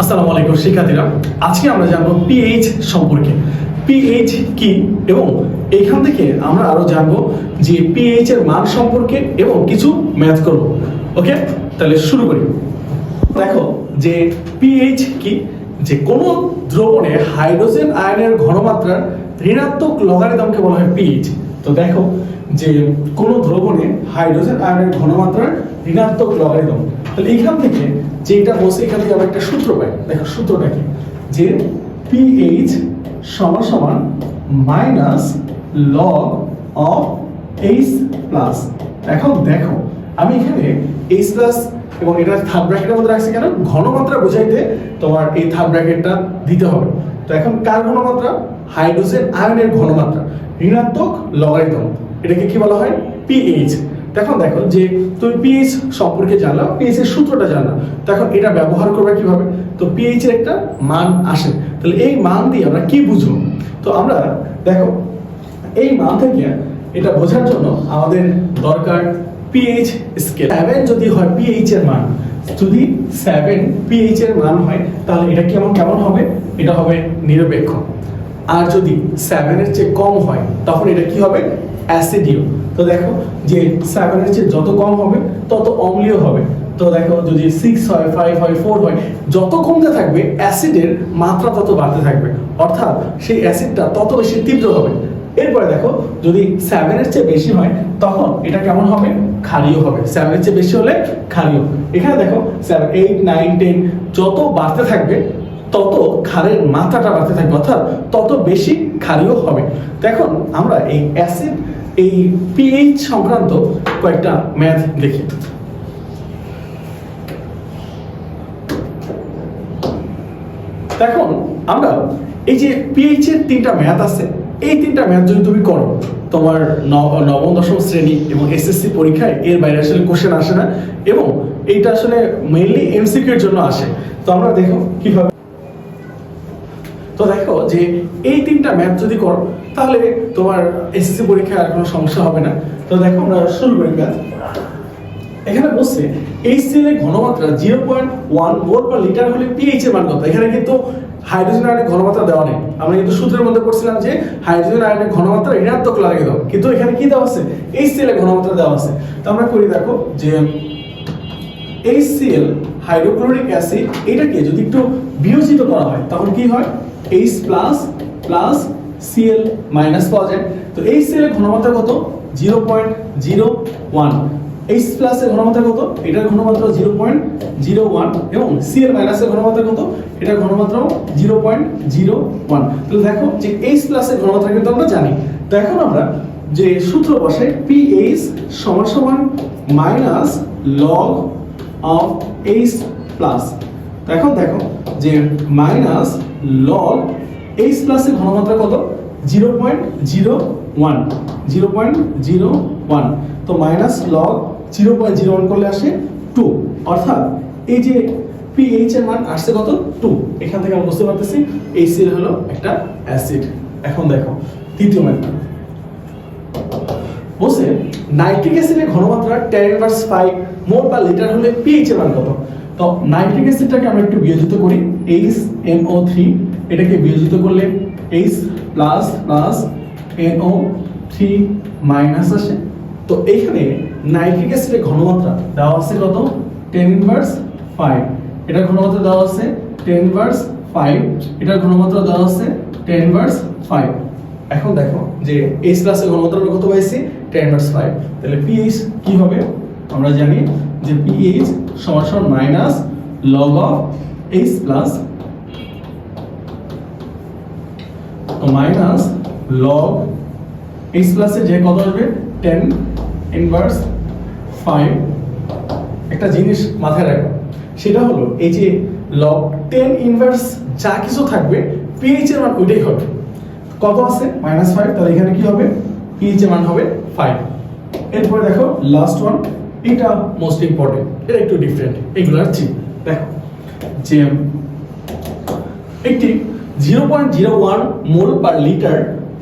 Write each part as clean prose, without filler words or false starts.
আসসালামু আলাইকুম শিক্ষার্থীরা, আজকে আমরা জানবো পিএইচ সম্পর্কে। পিএইচ কি এবং এইখান থেকে আমরা আরো জানবো যে পিএইচ এর মান সম্পর্কে এবং কিছু ম্যাথ করব। ওকে, তাহলে শুরু করি। দেখো যে পিএইচ কি, যে কোনো দ্রবণে হাইড্রোজেন আয়নের ঘনমাত্রার ঋণাত্মক লগারিদমকে বলা হয় পিএইচ। তো দেখো যে কোনো দ্রবণে হাইড্রোজেন আয়নের ঘনমাত্রার ঋণাত্মক লগারিদম, তাহলে এখান থেকে যেটা বসে এখান থেকে আমরা একটা সূত্র পাই। দেখো সূত্রটা কি, যে পিএইচ সমান সমান minus log of H plus. এখন দেখো আমি এখানে এইচ প্লাস এবং এটা থার্ড ব্র্যাকেটের মধ্যে রাখছি কেন, ঘনমাত্রা বোঝাইতে তোমার এই থার্ড ব্র্যাকেটটা দিতে হবে। তো এখন কার ঘনমাত্রা? হাইড্রোজেন আয়নের ঘনমাত্রা ঋণাত্মক লগারিদম, এটাকে কি বলা হয়? পিএইচ। তখন দেখো যে তুমি পিএইচ সম্পর্কে জানলা, পিএইচ এর সূত্রটা জানলা, তখন এটা ব্যবহার করবে কিভাবে? তো পিএইচ এর একটা মান আসে, তাহলে এই মান দিয়ে আমরা কি বুঝবো? তো আমরা দেখো এই মান থেকে এটা বোঝার জন্য আমাদের দরকার পিএইচ স্কেল। 7 যদি হয় পিএইচ এর মান, যদি 7 পিএইচ এর মান হয় তাহলে এটা কেমন হবে? এটা হবে নিরপেক্ষ। আর যদি 7 এর চেয়ে কম হয় তখন এটা কি হবে? অ্যাসিডীয়। তো দেখো যে 7 এর চেয়ে যত কম হবে তত অম্লীয় হবে। তো দেখো যদি 6 হয়, 5 হয়, 4 হয়, যত কমতে থাকবে অ্যাসিডের মাত্রা তত বাড়তে থাকবে, অর্থাৎ সেই অ্যাসিডটা তত বেশি তীব্র হবে। এরপরে দেখো যদি 7 এর চেয়ে বেশি হয় তখন এটা কেমন হবে? ক্ষারীয় হবে। 7 এর চেয়ে বেশি হলে ক্ষারীয়। এখানে দেখো 7, 8, 9, 10 যত বাড়তে থাকবে তত ক্ষারের মাত্রাটা বাড়তে থাকবে, অর্থাৎ তত বেশি ক্ষারীয় হবে। তো এখন আমরা এই অ্যাসিড এই পিএইচ সংক্রান্ত কয়েকটা ম্যাথ দেখি। এখন আমরা এই যে পিএইচ এর 3টা ম্যাথ আছে, এই 3টা ম্যাথ যদি তুমি করো তোমার নবম দশম শ্রেণী এবং এসএসসি পরীক্ষায় এর বাইরে আসলে কোশ্চেন আসে না, এবং এইটা আসলে মেইনলি এমসিকিউ এর জন্য আসে। তো আমরা দেখো কিভাবে। তো দেখো যে এই 3টা ম্যাথ যদি করো তাহলে তোমার এসএসসি পরীক্ষায় আর কোনো সমস্যা হবে না। তো দেখো আমরা শুরু করি ম্যাথ। এখানে বলছে HCl এর ঘনমাত্রা 0.1 মোল পার লিটার হলে পিএইচ এর মান কত? এখানে কিন্তু হাইড্রোজেন আয়নের ঘনমাত্রা দেওয়া নেই। আমরা কিন্তু সূত্রের মধ্যে পড়ছিলাম যে হাইড্রোজেন আয়নের ঘনমাত্রা ঋণাত্মক লগারিদম, কিন্তু এখানে কি দেওয়া আছে? HCl এর ঘনমাত্রা দেওয়া আছে। তো আমরা করি দেখো যে HCl হাইড্রোক্লোরিক অ্যাসিড, এটাকে যদি একটু বিয়োজিত করা হয় তখন কি হয়? H plus plus Cl minus পাওয়া যায়। তো HCl এর ঘনমাত্রা কত? 0.01। H প্লাস এর ঘনমাত্রা কত? এটার ঘনমাত্রা 0.01 এবং Cl মাইনাস এর ঘনমাত্রা কত? এটার ঘনমাত্রাও 0.01। তাহলে দেখো যে H প্লাস এর ঘনমাত্রা কিন্তু আমরা জানি। তো এখন আমরা যে সূত্র বসাই, PH সমান সমান minus log of H plus. তো এখন দেখো যে মাইনাস লগ H প্লাস এর ঘনমাত্রা কত? 0.01। তো মাইনাস লগ 0.01 করলে আসে 2, অর্থাৎ এই যে পিএইচ এর মান আসছে কত? 2। এখান থেকে আমরা বুঝতে পারতেছি HCl হলো একটা অ্যাসিড। এখন দেখো তৃতীয় ম্যাথ বলছে নাইট্রিক অ্যাসিডের ঘনমাত্রা 10⁵ মোল পার লিটার হলে পিএইচ এর মান কত? তো নাইট্রিক অ্যাসিডটাকে আমরা একটু বিয়োজিত করি, HNO3, এটাকে বিয়োজিত করলে H plus plus NO3 minus আসে। তো এইখানে নাইট্রিক অ্যাসিডের ঘনমাত্রা দেওয়া আছে কত? 10⁵। এটার ঘনমাত্রা দেওয়া আছে 10⁵, এটার ঘনমাত্রা দেওয়া আছে 10⁵। এখন দেখো যে H প্লাস এর ঘনমাত্রা কত পাইছি? 10⁵। তাহলে পিএইচ কি হবে? আমরা জানি যে পিএইচ সমান সমান minus log of H plus, তো মাইনাস লগ H প্লাস এর যে কত আসবে? 10⁵। একটা জিনিস মাথায় রাখো, সেটা হলো এই যে লগ 10⁻, যা কিছু থাকবে পিএইচ এর মান ওইটাই হবে। কত আছে? -5। তাহলে এখানে কি হবে? পিএইচ এর মান হবে 5। এরপর দেখো লাস্ট ওয়ান, এটা মোস্ট ইম্পর্টেন্ট, এটা একটু ডিফারেন্ট, এগুলো আর ঠিক। দেখো যে একটি 0.01 mole per litre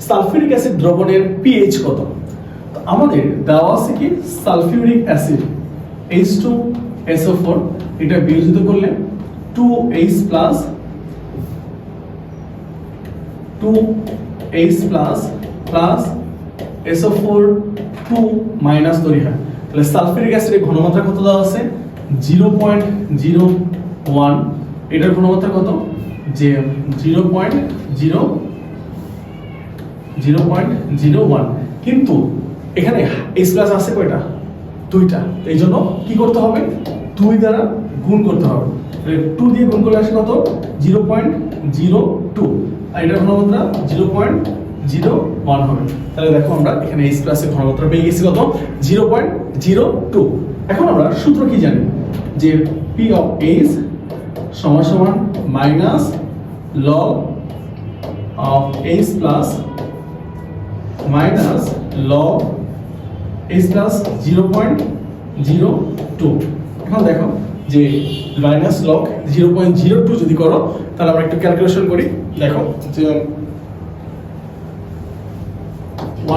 sulphuric acid দ্রবণের পিএইচ কত? আমাদের দেওয়া আছে কি? সালফিউরিক অ্যাসিড H2SO4, এটা বিয়োজিত করলে 2H plus 2H plus plus SO4 2 minus তৈরি হয়। তাহলে সালফিউরিক অ্যাসিডের ঘনমাত্রা কত দেওয়া আছে 0.01, এটার ঘনমাত্রা কত যে 0.01, কিন্তু এখানে H প্লাস আছে কয়টা দুইটা, এই জন্য কি করতে হবে 2 দ্বারা গুণ করতে হবে। 2 দিয়ে গুণ করলে আসে কত 0.02, আর এটার ঘনমাত্রা 0.01 হবে। তাহলে দেখো আমরা এখানে H প্লাস এর ঘনমাত্রা পেয়ে গেছি কত 0.02। এখন আমরা সূত্র কি জানি যে P অফ H সমান সমান minus log of H plus minus log H plus 0.02। এখন দেখো যে মাইনাস log 0.02 যদি করো তাহলে আমরা একটু ক্যালকুলেশন করি। দেখো যে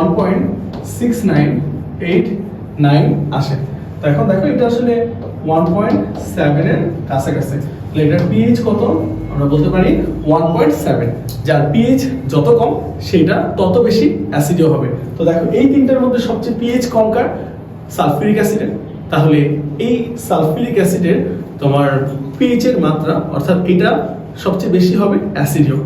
1.6989 আসে। তো এখন দেখো এটা আসলে 1.7 এর কাছাকাছি, তাহলে এটার পিএইচ কত আমরা বলতে পারি 1.7, যার পিএইচ যত কম সেটা তত বেশি অ্যাসিডিও হবে। তো দেখো এই তিনটার মধ্যে সবচেয়ে পিএইচ কম কার সালফিউরিক অ্যাসিডের, তাহলে এই সালফিউরিক অ্যাসিডের তোমার পিএইচ এর মাত্রা অর্থাৎ এটা সবচেয়ে বেশি হবে অ্যাসিডিও।